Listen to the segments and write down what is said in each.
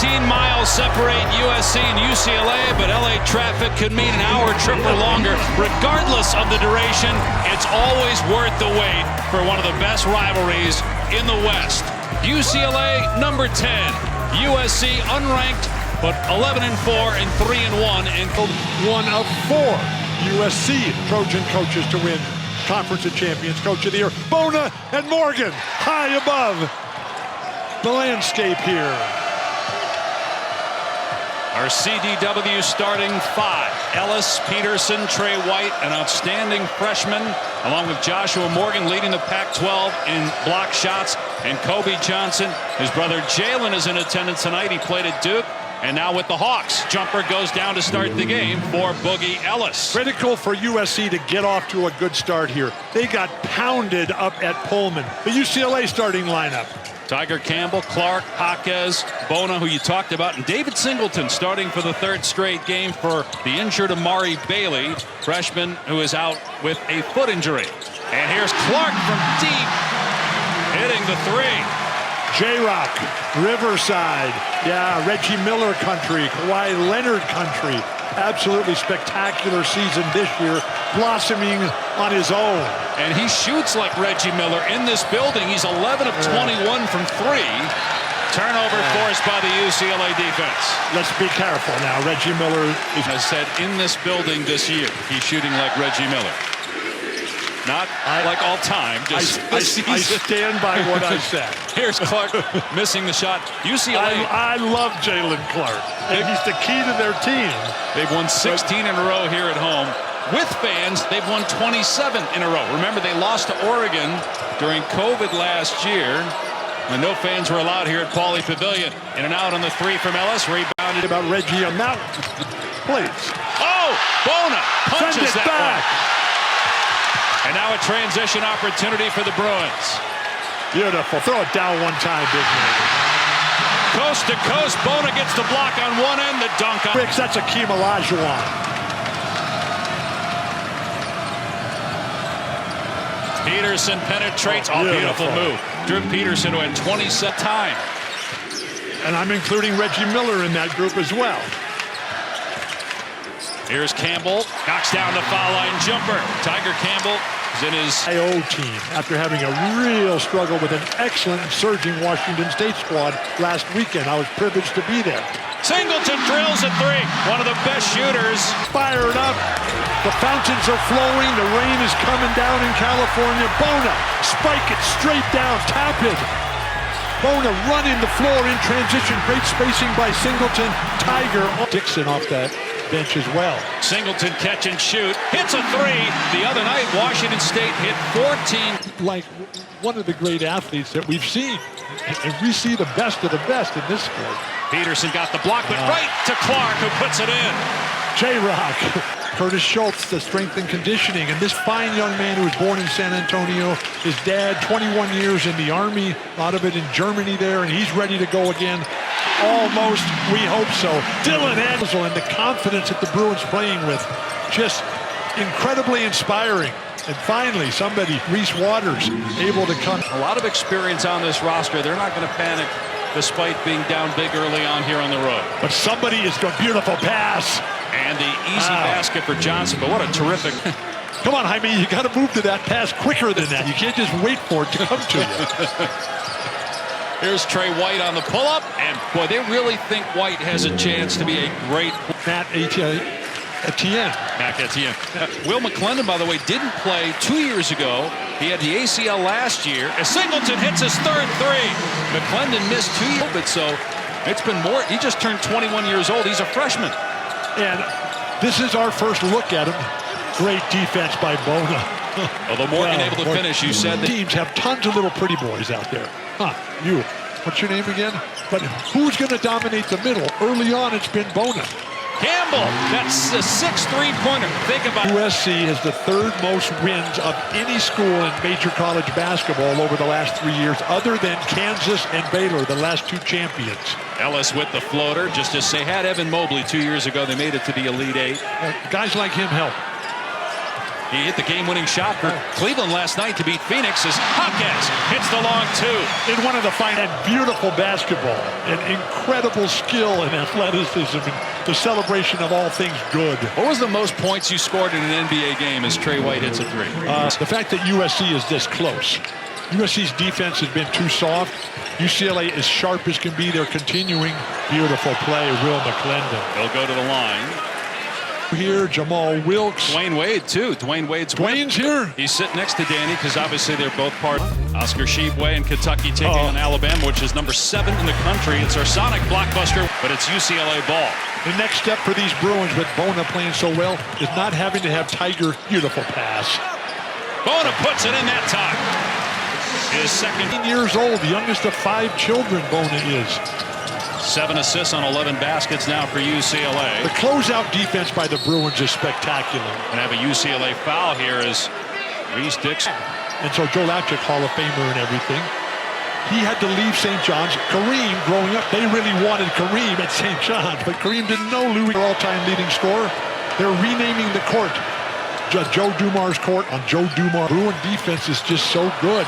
18 miles separate USC and UCLA, but LA traffic could mean an hour trip or longer. Regardless of the duration, it's always worth the wait for one of the best rivalries in the West. UCLA number 10, USC unranked, but 11-4 and 3-1, and one of 4 USC Trojan coaches to win Conference of Champions Coach of the Year. Bona and Morgan high above the landscape here. Our CDW starting 5. Ellis, Peterson, Trey White, an outstanding freshman, along with Joshua Morgan leading the Pac-12 in block shots, and Kobe Johnson. His brother Jalen is in attendance tonight. He played at Duke. And now with the Hawks, jumper goes down to start the game for Boogie Ellis. Critical for USC to get off to a good start here. They got pounded up at Pullman. The UCLA starting lineup. Tiger Campbell, Clark, Jaquez, Bona, who you talked about, and David Singleton starting for the 3rd straight game for the injured Amari Bailey, freshman who is out with a foot injury. And here's Clark from deep, hitting the 3. J-Rock, Riverside, yeah, Reggie Miller country, Kawhi Leonard country. Absolutely spectacular season this year, blossoming on his own. And he shoots like Reggie Miller in this building. He's 11 of 21 from 3. Turnover forced by the UCLA defense. Let's be careful now. Reggie Miller has said in this building this year, he's shooting like Reggie Miller. Not like all time. Just I stand by what I said. Here's Clark missing the shot. UCLA. I love Jalen Clark. And he's the key to their team. They've won 16 in a row here at home. With fans, they've won 27 in a row. Remember, they lost to Oregon during COVID last year, and no fans were allowed here at Pauley Pavilion. In and out on the 3 from Ellis. Rebounded about Reggie on that. Please. Oh, Bona punches Send it that back. one. And now a transition opportunity for the Bruins. Beautiful. Throw it down one time, big man. Coast to coast. Bona gets the block on one end. The dunk on. Ricks, that's Akeem Olajuwon. Peterson penetrates. Oh, beautiful move. Drew Peterson, who had 27 time. And I'm including Reggie Miller in that group as well. Here's Campbell, knocks down the foul line jumper. Tiger Campbell is in his IO team after having a real struggle with an excellent surging Washington State squad last weekend. I was privileged to be there. Singleton drills a 3. One of the best shooters. Fired up. The fountains are flowing. The rain is coming down in California. Bona, spike it straight down, tap it. Bona running the floor in transition. Great spacing by Singleton. Tiger. Dixon off that bench as well. Singleton catch and shoot. Hits a 3. The other night, Washington State hit 14. Like one of the great athletes that we've seen. And we see the best of the best in this sport. Peterson got the block, but right to Clark, who puts it in. J-Rock. Curtis Schultz, the strength and conditioning. And this fine young man who was born in San Antonio. His dad, 21 years in the Army. A lot of it in Germany there. And he's ready to go again. Almost, we hope so. Dylan Anderson and the confidence that the Bruins playing with. Just incredibly inspiring. And finally, somebody, Reese Waters, able to come. A lot of experience on this roster. They're not going to panic despite being down big early on here on the road. But somebody is going, beautiful pass. And the easy basket for Johnson, but what a terrific. Come on, Jaime, you got to move to that pass quicker than that. You can't just wait for it to come to you. Here's Trey White on the pull-up, and boy, they really think White has a chance to be a great. Matt Etienne. Will McClendon, by the way, didn't play 2 years ago. He had the ACL last year. As Singleton hits his 3rd 3. McClendon missed 2 years, but so it's been more. He just turned 21 years old. He's a freshman. And this is our first look at him. Great defense by Bona. Although Morgan able to finish, you said that teams have tons of little pretty boys out there. You. What's your name again? But who's going to dominate the middle? Early on, it's been Bona. Campbell, that's a 6 3-pointer. Think about it. USC has the 3rd most wins of any school in major college basketball over the last 3 years, other than Kansas and Baylor, the last 2 champions. Ellis with the floater, just as they had Evan Mobley 2 years ago. They made it to the Elite 8. Guys like him help. He hit the game-winning shot for Cleveland last night to beat Phoenix as Hawkins hits the long two. In one of the fine and beautiful basketball, and incredible skill and athleticism, and the celebration of all things good. What was the most points you scored in an NBA game as Trey White hits a three? The fact that USC is this close. USC's defense has been too soft. UCLA is sharp as can be. They're continuing. Beautiful play, Will McClendon. He'll go to the line. Here, Jamal Wilkes. Dwayne Wade, too. Dwayne's here. He's sitting next to Danny because obviously they're both part. Oscar Tshiebwe in Kentucky taking on Alabama, which is number 7 in the country. It's our Sonic blockbuster, but it's UCLA ball. The next step for these Bruins with Bona playing so well is not having to have Tiger. Beautiful pass. Bona puts it in that time. His second. 18 years old, the youngest of 5 children Bona is. 7 assists on 11 baskets now for UCLA. The closeout defense by the Bruins is spectacular. And have a UCLA foul here as Reese Dixon. And so Joe Lapchick, Hall of Famer and everything. He had to leave St. John's. Kareem, growing up, they really wanted Kareem at St. John's, but Kareem didn't know Louis, all-time leading scorer. They're renaming the court. Joe Dumars court on Joe Dumars. Bruin defense is just so good.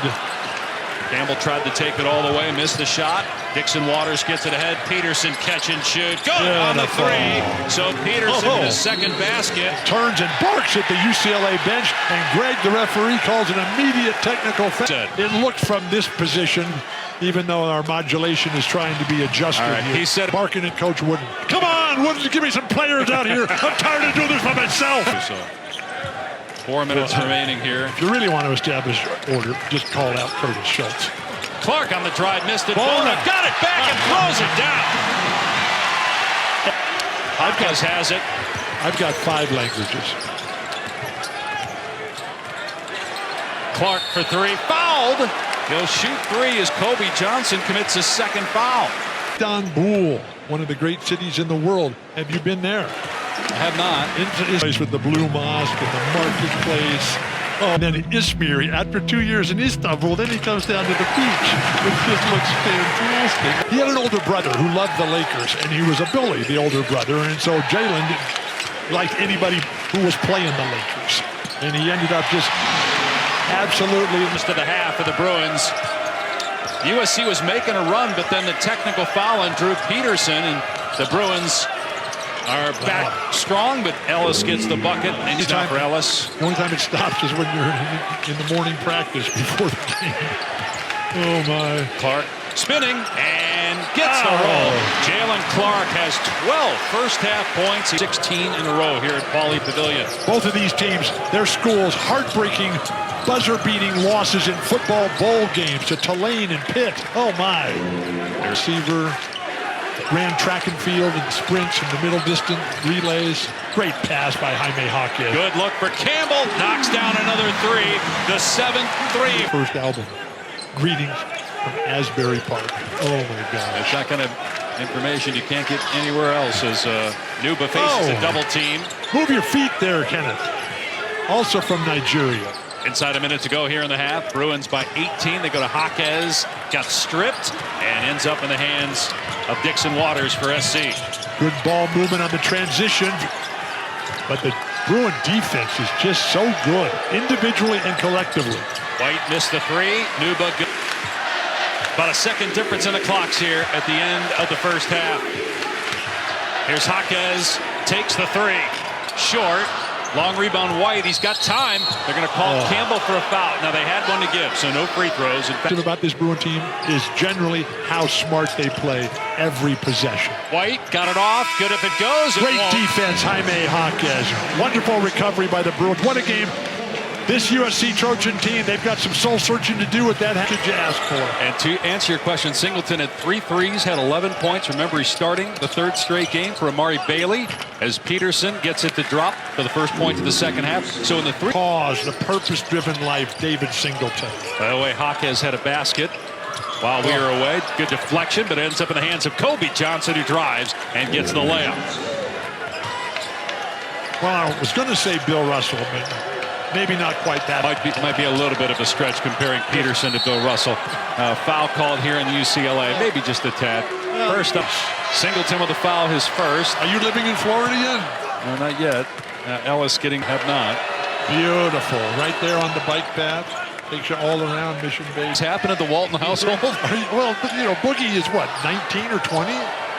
Campbell tried to take it all the way, missed the shot. Dixon Waters gets it ahead. Peterson catch and shoot. Good on the three. So Peterson in his second basket. Turns and barks at the UCLA bench, and Greg, the referee, calls an immediate technical foul. It looked from this position, even though our modulation is trying to be adjusted here. He said, barking at Coach Wooden. Come on, Wooden, give me some players out here. I'm tired of doing this by myself. 4 minutes remaining here. If you really want to establish order, just call out Curtis Schultz. Clark on the drive, missed it. Bona got it back and throws it down. Has it. I've got 5 languages. Clark for 3, fouled. He'll shoot 3 as Kobe Johnson commits his second foul. Istanbul, one of the great cities in the world. Have you been there? I have not. Into place with the Blue Mosque and the marketplace. And then Izmir, after 2 years in Istanbul, then he comes down to the beach, which just looks fantastic. He had an older brother who loved the Lakers, and he was a bully, the older brother, and so Jalen liked anybody who was playing the Lakers. And he ended up just absolutely to the half of the Bruins. USC was making a run, but then the technical foul on Drew Peterson, and the Bruins are back strong, but Ellis gets the bucket. And it's time for Ellis. The only time it stops is when you're in the morning practice before the game. Oh, my. Clark spinning and gets the roll. Jalen Clark has 12 first-half points, 16 in a row here at Pauley Pavilion. Both of these teams, their schools, heartbreaking, buzzer-beating losses in football bowl games to Tulane and Pitt. Oh, my. Their receiver ran track and field and sprints in the middle distance relays. Great pass by Jaime Jaquez. Good look for Campbell. Knocks down another 3. The 7th 3. First album. Greetings from Asbury Park. Oh my gosh. It's that kind of information you can't get anywhere else as Nuba faces a double team. Move your feet there, Kenneth. Also from Nigeria. Inside a minute to go here in the half. Bruins by 18. They go to Jaquez. Got stripped and ends up in the hands of Dixon Waters for SC. Good ball movement on the transition. But the Bruin defense is just so good, individually and collectively. White missed the 3. Nuba good. About a second difference in the clocks here at the end of the first half. Here's Jaquez. Takes the 3. Short. Long rebound, White. He's got time. They're going to call Campbell for a foul. Now, they had one to give, so no free throws. In fact, about this Bruin team is generally how smart they play every possession. White got it off. Good if it goes. Great defense, Jaime Jaquez. Wonderful recovery by the Bruins. What a game. This USC Trojan team, they've got some soul-searching to do with that. How could you ask for? And to answer your question, Singleton had 3 threes, had 11 points. Remember, he's starting the 3rd straight game for Amari Bailey as Peterson gets it to drop for the first point of the second half. So in the 3. Pause, the purpose-driven life, David Singleton. By the way, Jaquez had a basket while we were away. Good deflection, but it ends up in the hands of Kobe Johnson, who drives and gets the layup. Well, I was going to say Bill Russell, but maybe not quite that. Might be a little bit of a stretch comparing Peterson to Bill Russell. Foul called here in the UCLA, maybe just a tad. First up, Singleton with a foul, his first. Are you living in Florida yet? No, not yet. Ellis have not. Beautiful. Right there on the bike path. Takes you all around Mission Bay. It's happened at the Walton household. Well, you know, Boogie is what, 19 or 20?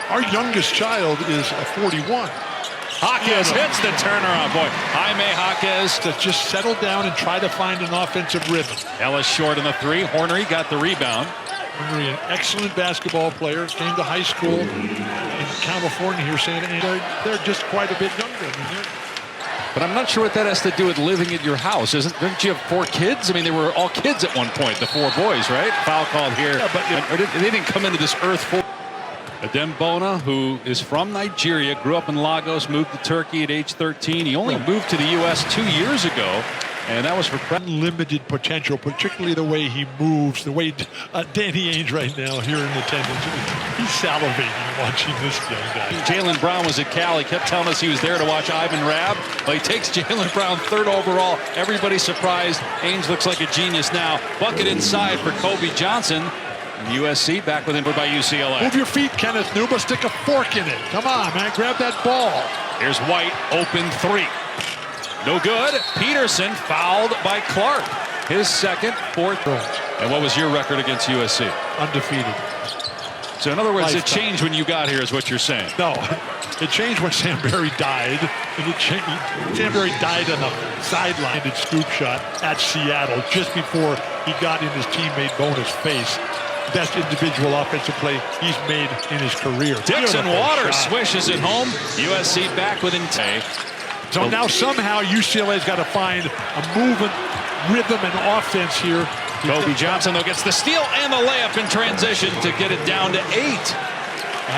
Our youngest child is a 41. Jaquez hits the turnaround. Boy, Jaime Jaquez To just settle down and try to find an offensive rhythm. Ellis short on the three. Hornery got the rebound. Henry, an excellent basketball player, came to high school in California here, saying they're just quite a bit younger. I mean, But I'm not sure what that has to do with living at your house. Didn't you have 4 kids? I mean, they were all kids at one point, the 4 boys, right? Foul called here. Yeah, but They didn't come into this earth full. Adem Bona, who is from Nigeria, grew up in Lagos, moved to Turkey at age 13. He only moved to the U.S. 2 years ago, and that was for unlimited potential, particularly the way he moves, the way Danny Ainge right now here in attendance. He's salivating watching this young guy. Jaylen Brown was at Cal. He kept telling us he was there to watch Ivan Rabb. Well, he takes Jaylen Brown 3rd overall. Everybody's surprised. Ainge looks like a genius now. Bucket inside for Kobe Johnson. And USC back with him by UCLA. Move your feet, Kenneth Nuba. Stick a fork in it. Come on, man. Grab that ball. Here's White, open 3. No good. Peterson fouled by Clark. His 2nd, 4th. And what was your record against USC? Undefeated. So in other words, it Lifetime. changed when you got here is what you're saying. No, it changed when Sam Barry died. And Sam Barry died on a sideline and scoop shot at Seattle just before he got in his teammate Bona's face. Best individual offensive play he's made in his career. Dixon Beautiful Waters shot. swishes it home. USC back within 10. So now somehow UCLA's got to find a movement, rhythm, and offense here. Kobe Johnson, though, gets the steal and the layup in transition to get it down to 8.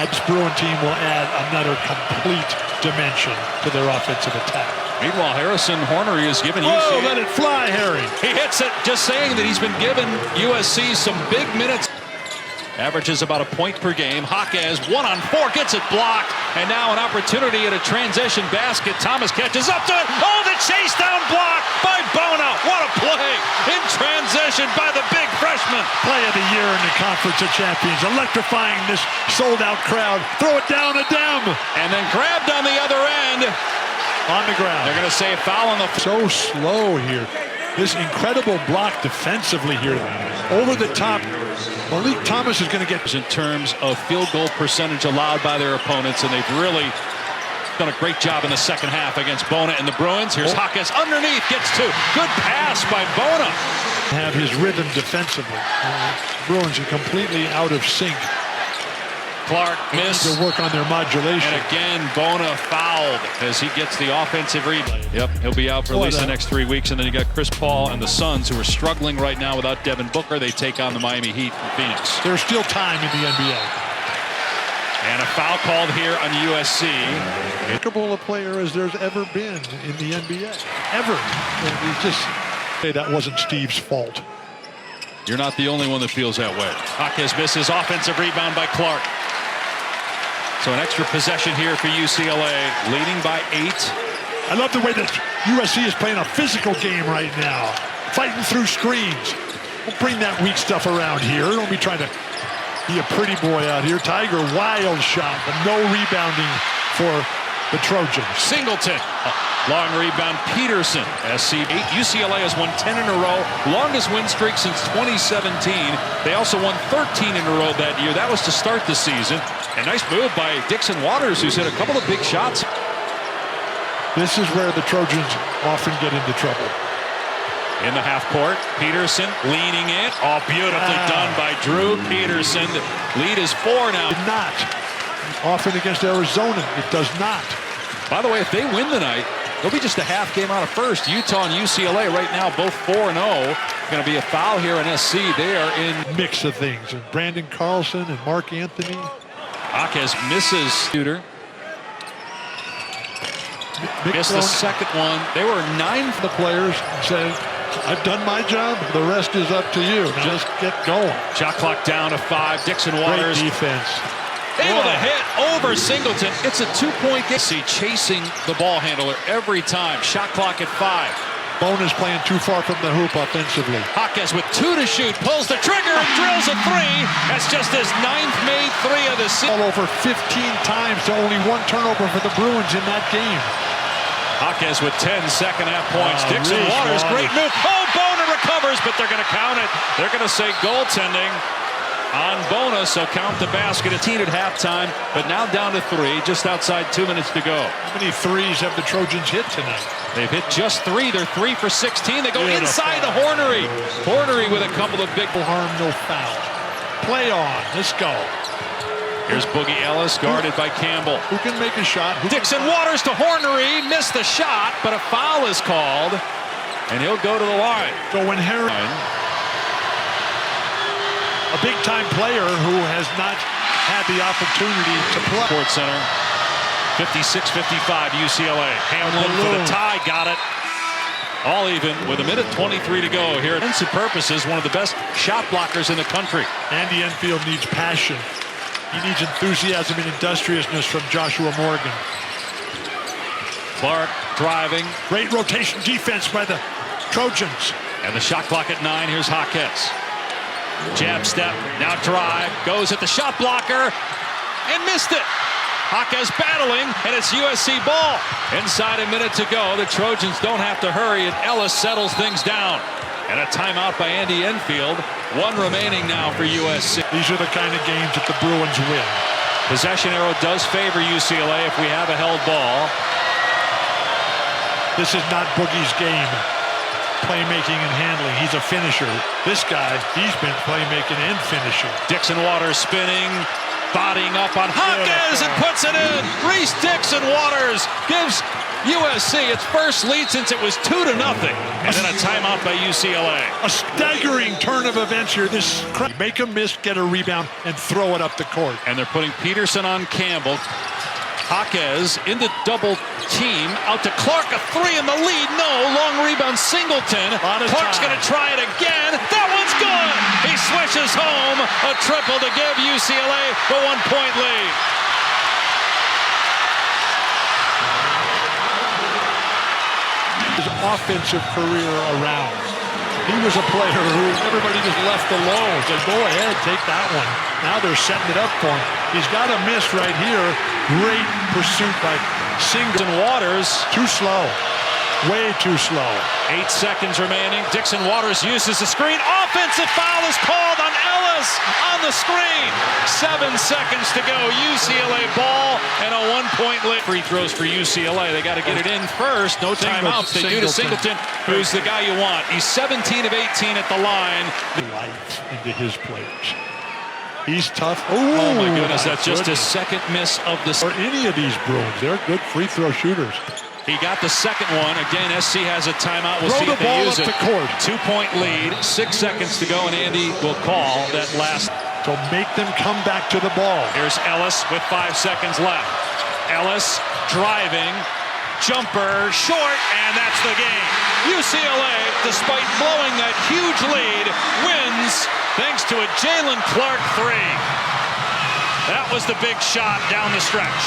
This Bruin team will add another complete dimension to their offensive attack. Meanwhile, Harrison Hornery is giving Whoa, UCLA. let it fly, Harry. He hits it, just saying that he's been giving USC some big minutes. Averages about a point per game. Jaquez 1-on-4 gets it blocked, and now an opportunity at a transition basket. Thomas catches up to it. Oh, the chase down block by Bona. What a play in transition by the big freshman. Play of the year in the Conference of Champions, electrifying this sold-out crowd. Throw it down to Dem. And then grabbed on the other end. On the ground. They're going to say a foul on the So slow here. This incredible block defensively here. Over the top. Malik Thomas is going to get in terms of field goal percentage allowed by their opponents, and they've really done a great job in the second half against Bona and the Bruins. Here's Jaquez underneath, gets 2. Good pass by Bona. have his rhythm defensively. Bruins are completely out of sync. Clark missed. To work on their modulation. And again, Bona fouled as he gets the offensive rebound. Yep, he'll be out for at least the next 3 weeks. And then you got Chris Paul and the Suns, who are struggling right now without Devin Booker. They take on the Miami Heat from Phoenix. There's still time in the NBA. And a foul called here on USC. As a player as there's ever been in the NBA. Ever. And he's just, hey, that wasn't Steve's fault. You're not the only one that feels that way. Jaquez misses. Offensive rebound by Clark. So an extra possession here for UCLA, leading by 8. I love the way that USC is playing a physical game right now. Fighting through screens. Don't bring that weak stuff around here. Don't be trying to be a pretty boy out here. Tiger, wild shot, but no rebounding for the Trojans. Singleton. Long rebound, Peterson. SC 8. UCLA has won 10 in a row. Longest win streak since 2017. They also won 13 in a row that year. That was to start the season. A nice move by Dixon Waters, who's hit a couple of big shots. This is where the Trojans often get into trouble. In the half court, Peterson leaning in. Oh, beautifully done by Drew Peterson. Lead is 4 now. Did not. Often against Arizona, it does not. By the way, if they win tonight, they'll be just a half game out of first. Utah and UCLA right now both 4-0. Going to be a foul here on SC. They are in mix of things. And Brandon Carlson and Mark Anthony. Jaquez misses shooter. Missed the second one. They were 9 for the players and said, I've done my job. The rest is up to you. Just get going. Shot clock down to 5. Dixon Waters. Great defense. Able to hit over Singleton. It's a 2-point game. See, chasing the ball handler every time. Shot clock at 5. Bona's playing too far from the hoop offensively. Jaquez with 2 to shoot. Pulls the trigger and drills a 3. That's just his 9th made 3 of the season. All over 15 times to only 1 turnover for the Bruins in that game. Jaquez with 10 second-half points. Dixon Reese Waters, Waters. great move. Oh, Bona recovers, but they're going to count it. They're going to say goaltending on Bona, so count the basket. It's at halftime, but now down to 3, just outside 2 minutes to go. How many threes have the Trojans hit tonight? They've hit just 3. They're 3 for 16. They go Beautiful. inside the Hornery. Hornery with a couple of big... No harm, no foul. Play on. Let's go. Here's Boogie Ellis, guarded by Campbell. Who can make a shot? Dixon Waters to Hornery. Missed the shot, but a foul is called, and he'll go to the line. So when Harry, a big-time player who has not had the opportunity to play. Sports Center, 56-55 UCLA. Hamlin for the tie, got it. All even with 1:23 to go here. Defensive purposes, one of the best shot blockers in the country. Andy Enfield needs passion. He needs enthusiasm and industriousness from Joshua Morgan. Clark driving. Great rotation defense by the Trojans. And the shot clock at 9. Here's Jaquez. Jab step, now drive, goes at the shot blocker, and missed it. Jaquez battling, and it's USC ball. Inside a minute to go, the Trojans don't have to hurry, and Ellis settles things down. And a timeout by Andy Enfield. 1 remaining now for USC. These are the kind of games that the Bruins win. Possession arrow does favor UCLA if we have a held ball. This is not Boogie's game. Playmaking and handling. He's a finisher. This guy, he's been playmaking and finishing. Dixon Waters spinning, bodying up on Jaquez and puts it in. Reese Dixon Waters gives USC its first lead since it was 2-0. And then a timeout by UCLA. A staggering turn of events here. This make a miss, get a rebound, and throw it up the court. And they're putting Peterson on Campbell. Jaquez into double team, out to Clark, a 3 in the lead. No, long rebound, Singleton. Clark's going to try it again. That one's good. He swishes home a triple to give UCLA the 1-point lead. His offensive career around. He was a player who everybody just left alone. Said, go ahead, take that one. Now they're setting it up for him. He's got a miss right here. Great pursuit by Singleton. Waters. Too slow. Way too slow. 8 seconds remaining. Dixon Waters uses the screen. Offensive foul is called on Ellis on the screen. 7 seconds to go. UCLA ball and a 1-point lead. Free throws for UCLA. They got to get it in first. No timeouts. They do to Singleton, who's the guy you want. He's 17 of 18 at the line. Life into his players. He's tough. Oh my goodness, that's just his second miss of the... Or any of these Bruins. They're good free throw shooters. He got the second one. Again, SC has a timeout. We'll see Throw if the they ball use up it. the court. 2-point lead, 6 seconds to go, and Andy will call that last. So make them come back to the ball. Here's Ellis with 5 seconds left. Ellis driving, jumper, short, and that's the game. UCLA, despite blowing that huge lead, wins thanks to a Jalen Clark 3. That was the big shot down the stretch.